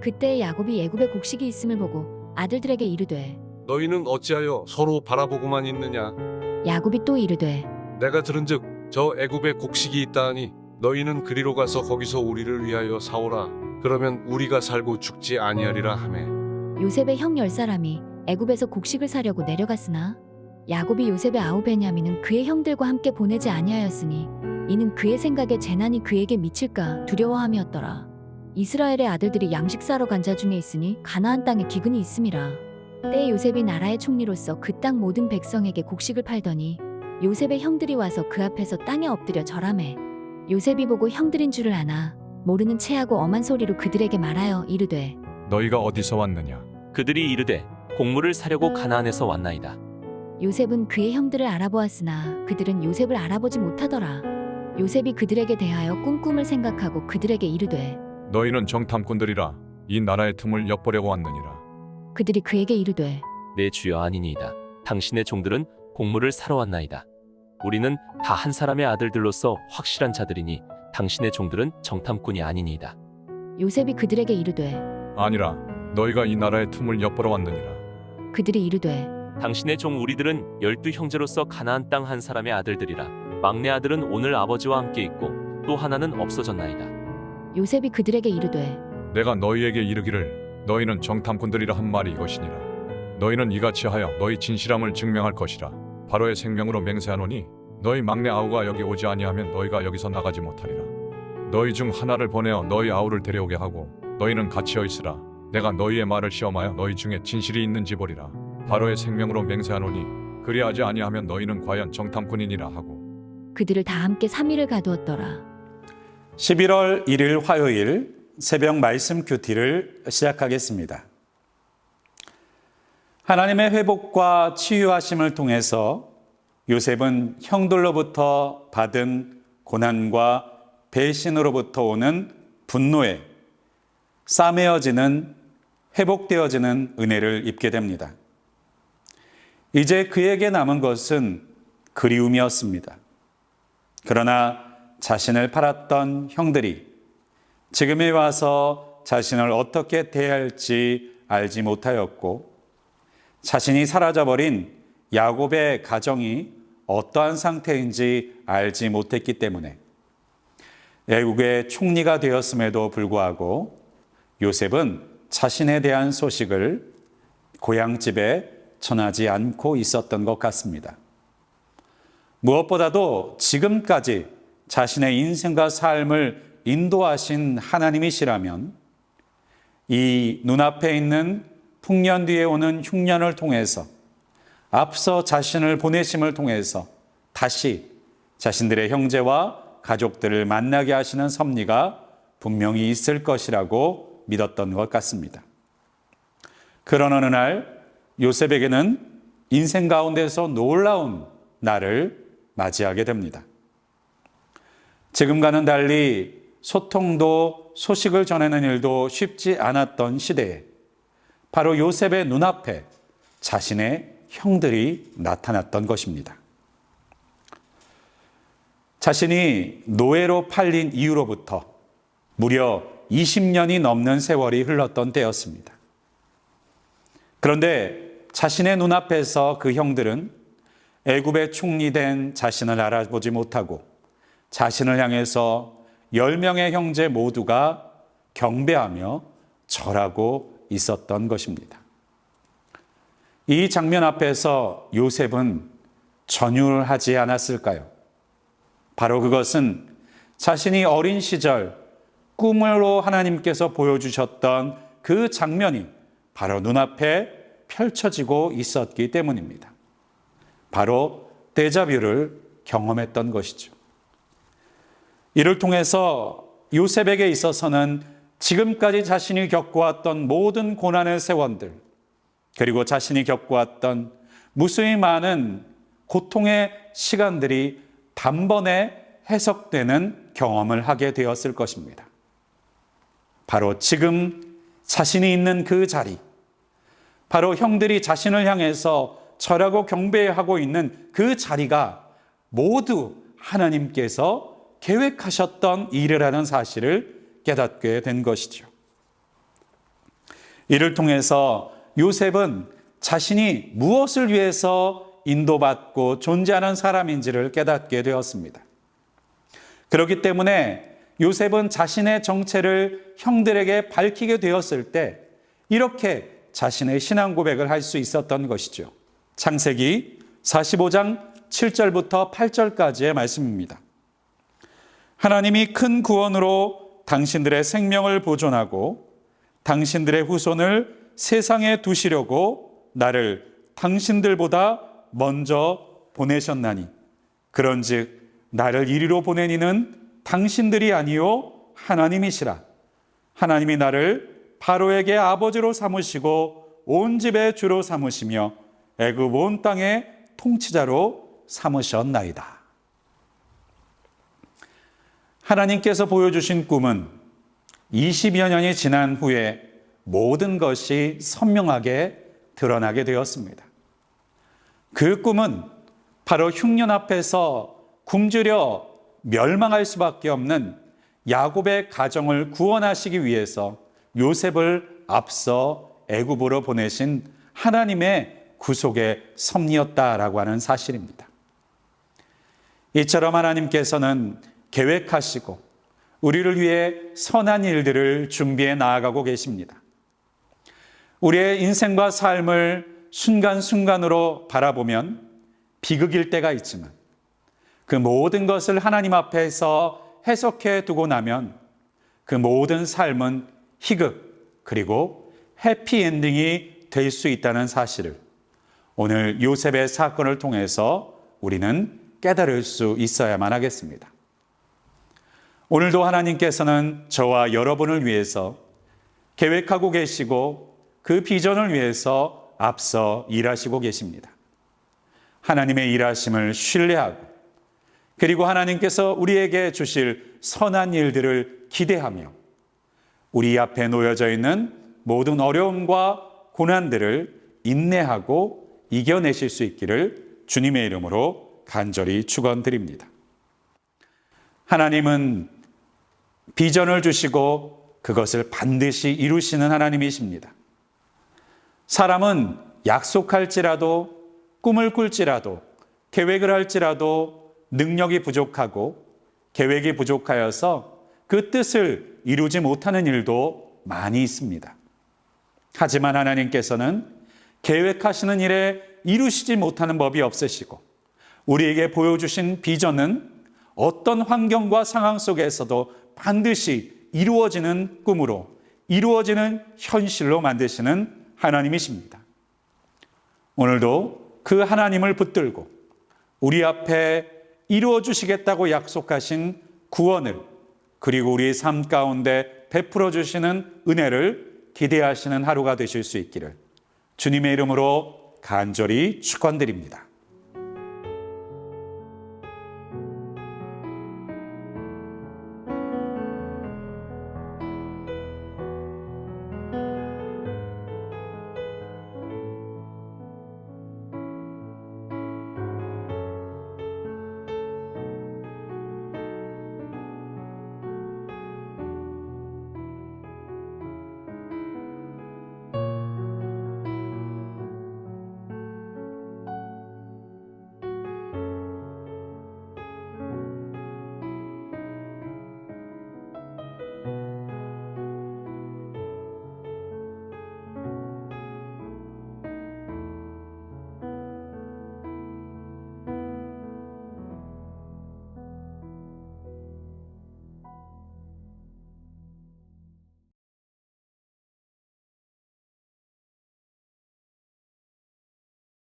그때 야곱이 애굽에 곡식이 있음을 보고 아들들에게 이르되 너희는 어찌하여 서로 바라보고만 있느냐? 야곱이 또 이르되 내가 들은즉 저 애굽에 곡식이 있다 하니 너희는 그리로 가서 거기서 우리를 위하여 사오라. 그러면 우리가 살고 죽지 아니하리라 하매. 요셉의 형 10사람이 애굽에서 곡식을 사려고 내려갔으나 야곱이 요셉의 아우 베냐민은 그의 형들과 함께 보내지 아니하였으니 이는 그의 생각에 재난이 그에게 미칠까 두려워함이었더라. 이스라엘의 아들들이 양식 사러 간 자 중에 있으니 가나안 땅에 기근이 있음이라. 때에 요셉이 나라의 총리로서 그 땅 모든 백성에게 곡식을 팔더니 요셉의 형들이 와서 그 앞에서 땅에 엎드려 절하매 요셉이 보고 형들인 줄을 아나 모르는 체하고 엄한 소리로 그들에게 말하여 이르되 너희가 어디서 왔느냐? 그들이 이르되 곡물을 사려고 가나안에서 왔나이다. 요셉은 그의 형들을 알아보았으나 그들은 요셉을 알아보지 못하더라. 요셉이 그들에게 대하여 꿈꿈을 생각하고 그들에게 이르되 너희는 정탐꾼들이라 이 나라의 틈을 엿보려고 왔느니라. 그들이 그에게 이르되 내 주여 아니니이다. 당신의 종들은 곡물을 사러 왔나이다. 우리는 다 한 사람의 아들들로서 확실한 자들이니 당신의 종들은 정탐꾼이 아니니이다. 요셉이 그들에게 이르되 아니라 너희가 이 나라의 틈을 엿보러 왔느니라. 그들이 이르되 당신의 종 우리들은 12형제로서 가나안 땅 한 사람의 아들들이라. 막내 아들은 오늘 아버지와 함께 있고 또 하나는 없어졌나이다. 요셉이 그들에게 이르되 내가 너희에게 이르기를 너희는 정탐꾼들이라 한 말이 이것이니라. 너희는 이같이 하여 너희 진실함을 증명할 것이라. 바로의 생명으로 맹세하노니 너희 막내 아우가 여기 오지 아니하면 너희가 여기서 나가지 못하리라. 너희 중 하나를 보내어 너희 아우를 데려오게 하고 너희는 같이어 있으라. 내가 너희의 말을 시험하여 너희 중에 진실이 있는지 보리라. 바로의 생명으로 맹세하노니 그리하지 아니하면 너희는 과연 정탐꾼이니라 하고 그들을 다 함께 3일을 가두었더라. 11월 1일 화요일 새벽 말씀 큐티를 시작하겠습니다. 하나님의 회복과 치유하심을 통해서 요셉은 형들로부터 받은 고난과 배신으로부터 오는 분노에 싸매어지는 회복되어지는 은혜를 입게 됩니다. 이제 그에게 남은 것은 그리움이었습니다. 그러나 자신을 팔았던 형들이 지금에 와서 자신을 어떻게 대할지 알지 못하였고 자신이 사라져버린 야곱의 가정이 어떠한 상태인지 알지 못했기 때문에 애국의 총리가 되었음에도 불구하고 요셉은 자신에 대한 소식을 고향집에 전하지 않고 있었던 것 같습니다. 무엇보다도 지금까지 자신의 인생과 삶을 인도하신 하나님이시라면 이 눈앞에 있는 풍년 뒤에 오는 흉년을 통해서 앞서 자신을 보내심을 통해서 다시 자신들의 형제와 가족들을 만나게 하시는 섭리가 분명히 있을 것이라고 믿었던 것 같습니다. 그런 어느 날 요셉에게는 인생 가운데서 놀라운 날을 맞이하게 됩니다. 지금과는 달리 소통도 소식을 전하는 일도 쉽지 않았던 시대에 바로 요셉의 눈앞에 자신의 형들이 나타났던 것입니다. 자신이 노예로 팔린 이후로부터 무려 20년이 넘는 세월이 흘렀던 때였습니다. 그런데 자신의 눈앞에서 그 형들은 애굽의 총리된 자신을 알아보지 못하고 자신을 향해서 10명의 형제 모두가 경배하며 절하고 있었던 것입니다. 이 장면 앞에서 요셉은 전율하지 않았을까요? 바로 그것은 자신이 어린 시절 꿈으로 하나님께서 보여주셨던 그 장면이 바로 눈앞에 펼쳐지고 있었기 때문입니다. 바로 데자뷰를 경험했던 것이죠. 이를 통해서 요셉에게 있어서는 지금까지 자신이 겪어왔던 모든 고난의 세원들, 그리고 자신이 겪어왔던 무수히 많은 고통의 시간들이 단번에 해석되는 경험을 하게 되었을 것입니다. 바로 지금 자신이 있는 그 자리, 바로 형들이 자신을 향해서 절하고 경배하고 있는 그 자리가 모두 하나님께서 계획하셨던 일이라는 사실을 깨닫게 된 것이죠. 이를 통해서 요셉은 자신이 무엇을 위해서 인도받고 존재하는 사람인지를 깨닫게 되었습니다. 그렇기 때문에 요셉은 자신의 정체를 형들에게 밝히게 되었을 때 이렇게 자신의 신앙 고백을 할 수 있었던 것이죠. 창세기 45장 7절부터 8절까지의 말씀입니다. 하나님이 큰 구원으로 당신들의 생명을 보존하고 당신들의 후손을 세상에 두시려고 나를 당신들보다 먼저 보내셨나니 그런즉 나를 이리로 보낸 이는 당신들이 아니요 하나님이시라. 하나님이 나를 바로에게 아버지로 삼으시고 온 집의 주로 삼으시며 애굽 온 땅의 통치자로 삼으셨나이다. 하나님께서 보여주신 꿈은 20여 년이 지난 후에 모든 것이 선명하게 드러나게 되었습니다. 그 꿈은 바로 흉년 앞에서 굶주려 멸망할 수밖에 없는 야곱의 가정을 구원하시기 위해서 요셉을 앞서 애굽으로 보내신 하나님의 구속의 섭리였다라고 하는 사실입니다. 이처럼 하나님께서는 계획하시고 우리를 위해 선한 일들을 준비해 나아가고 계십니다. 우리의 인생과 삶을 순간순간으로 바라보면 비극일 때가 있지만 그 모든 것을 하나님 앞에서 해석해 두고 나면 그 모든 삶은 희극 그리고 해피엔딩이 될 수 있다는 사실을 오늘 요셉의 사건을 통해서 우리는 깨달을 수 있어야만 하겠습니다. 오늘도 하나님께서는 저와 여러분을 위해서 계획하고 계시고 그 비전을 위해서 앞서 일하시고 계십니다. 하나님의 일하심을 신뢰하고 그리고 하나님께서 우리에게 주실 선한 일들을 기대하며 우리 앞에 놓여져 있는 모든 어려움과 고난들을 인내하고 이겨내실 수 있기를 주님의 이름으로 간절히 축원드립니다. 하나님은 비전을 주시고 그것을 반드시 이루시는 하나님이십니다. 사람은 약속할지라도 꿈을 꿀지라도 계획을 할지라도 능력이 부족하고 계획이 부족하여서 그 뜻을 이루지 못하는 일도 많이 있습니다. 하지만 하나님께서는 계획하시는 일에 이루시지 못하는 법이 없으시고 우리에게 보여주신 비전은 어떤 환경과 상황 속에서도 반드시 이루어지는 꿈으로 이루어지는 현실로 만드시는 하나님이십니다. 오늘도 그 하나님을 붙들고 우리 앞에 이루어 주시겠다고 약속하신 구원을 그리고 우리의 삶 가운데 베풀어 주시는 은혜를 기대하시는 하루가 되실 수 있기를 주님의 이름으로 간절히 축원드립니다.